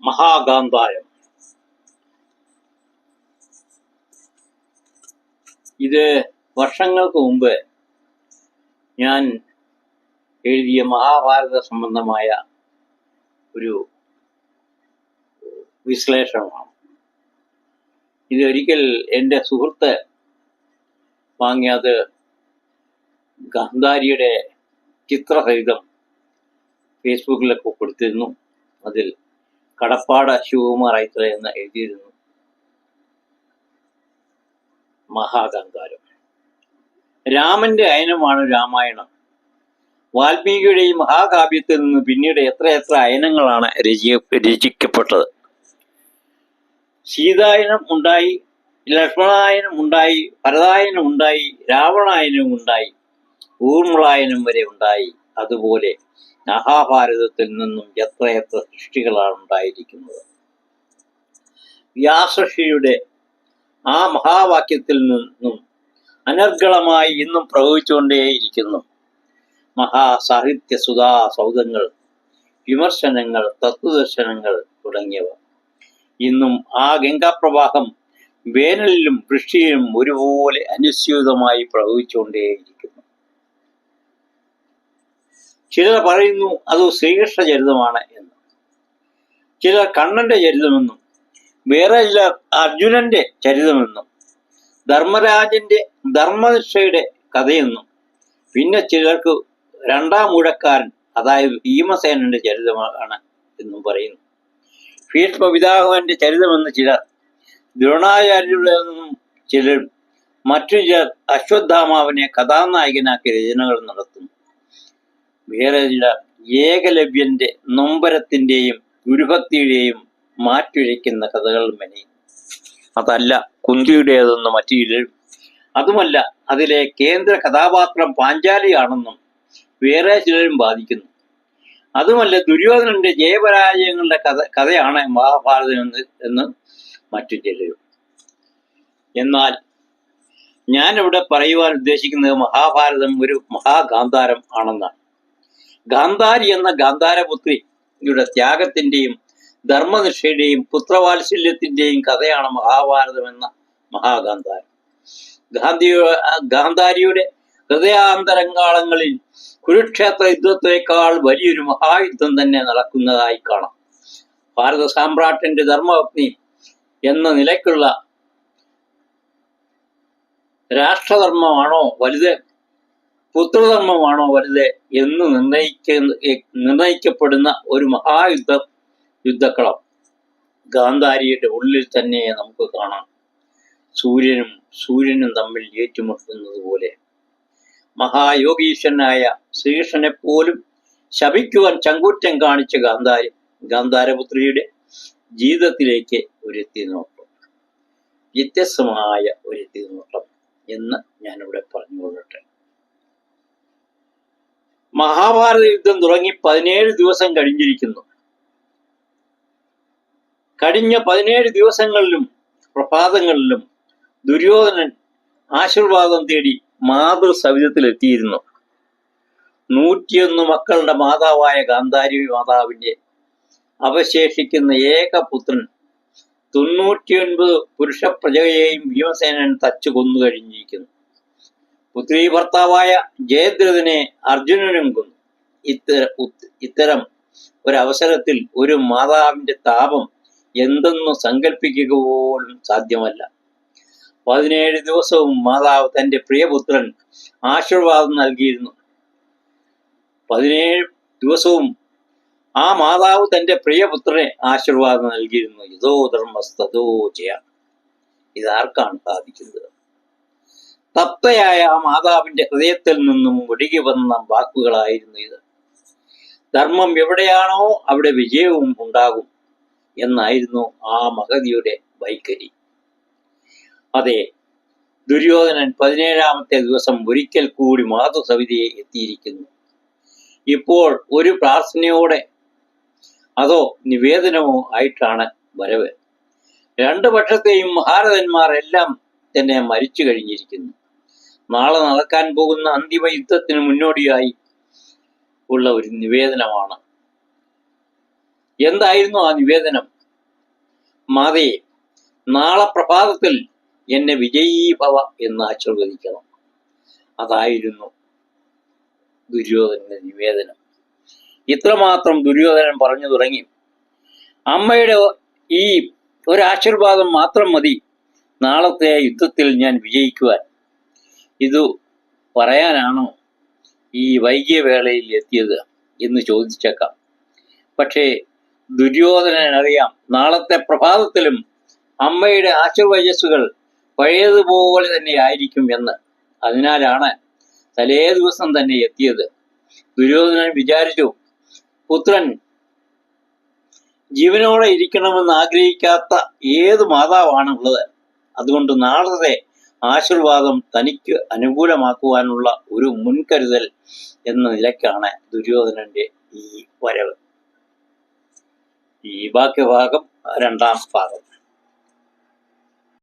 മഹാഗാന്ധാരം. ഇത് വർഷങ്ങൾക്ക് മുമ്പ് ഞാൻ എഴുതിയ മഹാഭാരത സംബന്ധമായ ഒരു വിശ്ലേഷണമാണ്. ഇതൊരിക്കൽ എൻ്റെ സുഹൃത്ത് വാങ്ങിയത് ഗാന്ധാരിയുടെ ചിത്രസഹിതം ഫേസ്ബുക്കിലൊക്കെ കൊടുത്തിരുന്നു. അതിൽ കടപ്പാട് ശിവകുമാർ ഐത്ര എന്ന് എഴുതിയിരുന്നു. മഹാഗാന്ധാരം. രാമന്റെ അയനമാണ് രാമായണം. വാൽമീകിയുടെ ഈ മഹാകാവ്യത്തിൽ നിന്ന് പിന്നീട് എത്രയെത്ര അയനങ്ങളാണ് രചിക്കപ്പെട്ടത്. സീതായനം ഉണ്ടായി, ലക്ഷ്മണായനം ഉണ്ടായി, ഭരതായനം ഉണ്ടായി, രാവണായനം ഉണ്ടായി, ഊർമിളായനം വരെ ഉണ്ടായി. അതുപോലെ മഹാഭാരതത്തിൽ നിന്നും എത്രയെത്ര സൃഷ്ടികളാണ് ഉണ്ടായിരിക്കുന്നത്. വ്യാസർഷിയുടെ ആ മഹാവാക്യത്തിൽ നിന്നും അനർഗളമായി ഇന്നും പ്രവഹിച്ചുകൊണ്ടേയിരിക്കുന്നു. മഹാസാഹിത്യ സുധാ സൗധങ്ങൾ, വിമർശനങ്ങൾ, തത്വദർശനങ്ങൾ തുടങ്ങിയവ. ഇന്നും ആ ഗംഗാപ്രവാഹം വേനലിലും വൃഷ്ടിയിലും ഒരുപോലെ അനുസ്യൂതമായി പ്രവഹിച്ചുകൊണ്ടേയിരിക്കുന്നു. ചിലർ പറയുന്നു അത് ശ്രീകൃഷ്ണ ചരിതമാണ് എന്ന്, ചിലർ കണ്ണന്റെ ചരിതമെന്നും, വേറെ ചിലർ അർജുനന്റെ ചരിതമെന്നും, ധർമ്മരാജന്റെ ധർമ്മനിഷ്ഠയുടെ കഥയെന്നും, പിന്നെ ചിലർക്ക് രണ്ടാം ഊഴക്കാരൻ അതായത് ഭീമസേനന്റെ ചരിതമാണ് എന്നും പറയുന്നു. ഭീഷ്മ പിതാമഹന്റെ ചരിതമെന്ന് ചിലർ, ദ്രോണാചാര്യരുടെന്നും ചിലർ, മറ്റു ചിലർ അശ്വത്ഥാമാവിനെ കഥാനായകനാക്കി രചനകൾ നടത്തുന്നു. വേറെ ചിലർ ഏകലവ്യന്റെ നൊമ്പരത്തിന്റെയും ഗുരുഭക്തിയുടെയും മാറ്റുരയ്ക്കുന്ന കഥകൾ മെനയും. അതല്ല കുന്തിയുടേതെന്ന് മറ്റു ചിലരും, അതുമല്ല അതിലെ കേന്ദ്ര കഥാപാത്രം പാഞ്ചാലിയാണെന്നും വേറെ ചിലരും വാദിക്കുന്നു. അതുമല്ല ദുര്യോധനന്റെ ജയപരാജയങ്ങളുടെ കഥയാണ് മഹാഭാരതം എന്ന് മറ്റു ചിലരും. എന്നാൽ ഞാനിവിടെ പറയുവാൻ ഉദ്ദേശിക്കുന്നത് മഹാഭാരതം ഒരു മഹാഗാന്ധാരം ആണെന്നാണ്. ഗാന്ധാരി എന്ന ഗാന്ധാരപുത്രിയുടെ ത്യാഗത്തിന്റെയും ധർമ്മനിഷ്ഠയുടെയും പുത്രവാത്സല്യത്തിന്റെയും കഥയാണ് മഹാഭാരതം എന്ന മഹാഗാന്ധാരം. ഗാന്ധാരിയുടെ ഹൃദയാന്തരംഗാളങ്ങളിൽ കുരുക്ഷേത്ര യുദ്ധത്തെക്കാൾ വലിയൊരു മഹായുദ്ധം തന്നെ നടക്കുന്നതായി കാണാം. ഭാരത സാമ്രാട്ടിന്റെ ധർമ്മപത്നി എന്ന നിലയ്ക്കുള്ള രാഷ്ട്രധർമ്മമാണോ വലുത്, പുത്രധർമ്മമാണോ വലുത് എന്ന് നിർണയിക്കപ്പെടുന്ന ഒരു യുദ്ധക്കളം ഗാന്ധാരിയുടെ ഉള്ളിൽ തന്നെ നമുക്ക് കാണാം. സൂര്യനും തമ്മിൽ ഏറ്റുമുട്ടുന്നത് പോലെ മഹായോഗീശ്വരനായ ശ്രീകൃഷ്ണനെ പോലും ശപിക്കുവാൻ ചങ്കൂറ്റം കാണിച്ച ഗാന്ധാരപുത്രിയുടെ ജീവിതത്തിലേക്ക് ഒരു എത്തിനോട്ടം, വ്യത്യസ്തമായ ഒരു എത്തിനോട്ടം എന്ന് ഞാനിവിടെ പറഞ്ഞുകൊള്ളട്ടെ. മഹാഭാരത യുദ്ധം തുടങ്ങി 17 ദിവസം കഴിഞ്ഞിരിക്കുന്നു. കഴിഞ്ഞ 17 ദിവസങ്ങളിലും പ്രഭാതങ്ങളിലും ദുര്യോധനൻ ആശീർവാദം തേടി മാതൃസവിധത്തിലെത്തിയിരുന്നു. 101 മക്കളുടെ മാതാവായ ഗാന്ധാരി മാതാവിന്റെ അവശേഷിക്കുന്ന ഏകപുത്രൻ 99 പുരുഷ പ്രജയെയും ഭീമസേനൻ തച്ചു കൊന്നു കഴിഞ്ഞിരിക്കുന്നു. പുത്രീ ഭർത്താവായ ജയദ്രഥനെ അർജുനനും കൊന്നു. ഇത്തരം ഒരവസരത്തിൽ ഒരു മാതാവിന്റെ താപം എന്തെന്ന് സങ്കല്പിക്കുക പോലും സാധ്യമല്ല. 17 ദിവസവും മാതാവ് തന്റെ പ്രിയപുത്രൻ ആശീർവാദം നൽകിയിരുന്നു. 17 ദിവസവും ആ മാതാവ് തന്റെ പ്രിയപുത്രനെ ആശീർവാദം നൽകിയിരുന്നു. യഥോ ധർമ്മസ്തോ ജയ. ഇതാർക്കാണ് സാധിക്കുന്നത്? തപ്തയായ ആ മാതാവിന്റെ ഹൃദയത്തിൽ നിന്നും ഒഴുകി വന്ന വാക്കുകളായിരുന്നു ഇത്. ധർമ്മം എവിടെയാണോ അവിടെ വിജയവും ഉണ്ടാകും എന്നായിരുന്നു ആ മഹതിയുടെ വൈഖരി. അതെ, ദുര്യോധനൻ 17ാമത്തെ ദിവസം ഒരിക്കൽ കൂടി മാതൃസവിധയെ എത്തിയിരിക്കുന്നു. ഇപ്പോൾ ഒരു പ്രാർത്ഥനയോടെ അതോ നിവേദനമോ ആയിട്ടാണ് വരവ്. രണ്ടു പക്ഷത്തെയും മഹാരഥന്മാർ എല്ലാം തന്നെ മരിച്ചു കഴിഞ്ഞിരിക്കുന്നു. നാളെ നടക്കാൻ പോകുന്ന അന്തിമ യുദ്ധത്തിന് മുന്നോടിയായി ഉള്ള ഒരു നിവേദനമാണ്. എന്തായിരുന്നു ആ നിവേദനം? മാതേ, നാളെ പ്രഭാതത്തിൽ എന്നെ വിജയീഭവ എന്ന് ആശീർവദിക്കണം. അതായിരുന്നു ദുര്യോധനന്റെ നിവേദനം. ഇത്രമാത്രം ദുര്യോധനൻ പറഞ്ഞു തുടങ്ങി. അമ്മയുടെ ഈ ഒരാശീർവാദം മാത്രം മതി നാളത്തെ യുദ്ധത്തിൽ ഞാൻ വിജയിക്കുവാൻ. ഇതു പറയാനാണോ ഈ വൈകിയ വേളയിൽ എത്തിയത് എന്ന് ചോദിച്ചേക്കാം. പക്ഷേ ദുര്യോധനനറിയാം നാളത്തെ പ്രഭാതത്തിലും അമ്മയുടെ ആശീർവചസ്സുകൾ പഴയതുപോലെ തന്നെ ആയിരിക്കും എന്ന്. അതിനാലാണ് തലേ ദിവസം തന്നെ എത്തിയത്. ദുര്യോധനൻ വിചാരിച്ചു, പുത്രൻ ജീവനോടെ ഇരിക്കണമെന്ന് ആഗ്രഹിക്കാത്ത ഏത് മാതാവാണുള്ളത്? അതുകൊണ്ട് നാളത്തെ ആശീർവാദം തനിക്ക് അനുകൂലമാക്കുവാനുള്ള ഒരു മുൻകരുതൽ എന്ന നിലയ്ക്കാണ് ദുര്യോധനന്റെ ഈ വരവ്. ഈ ബാക്കി ഭാഗം രണ്ടാം ഭാഗം.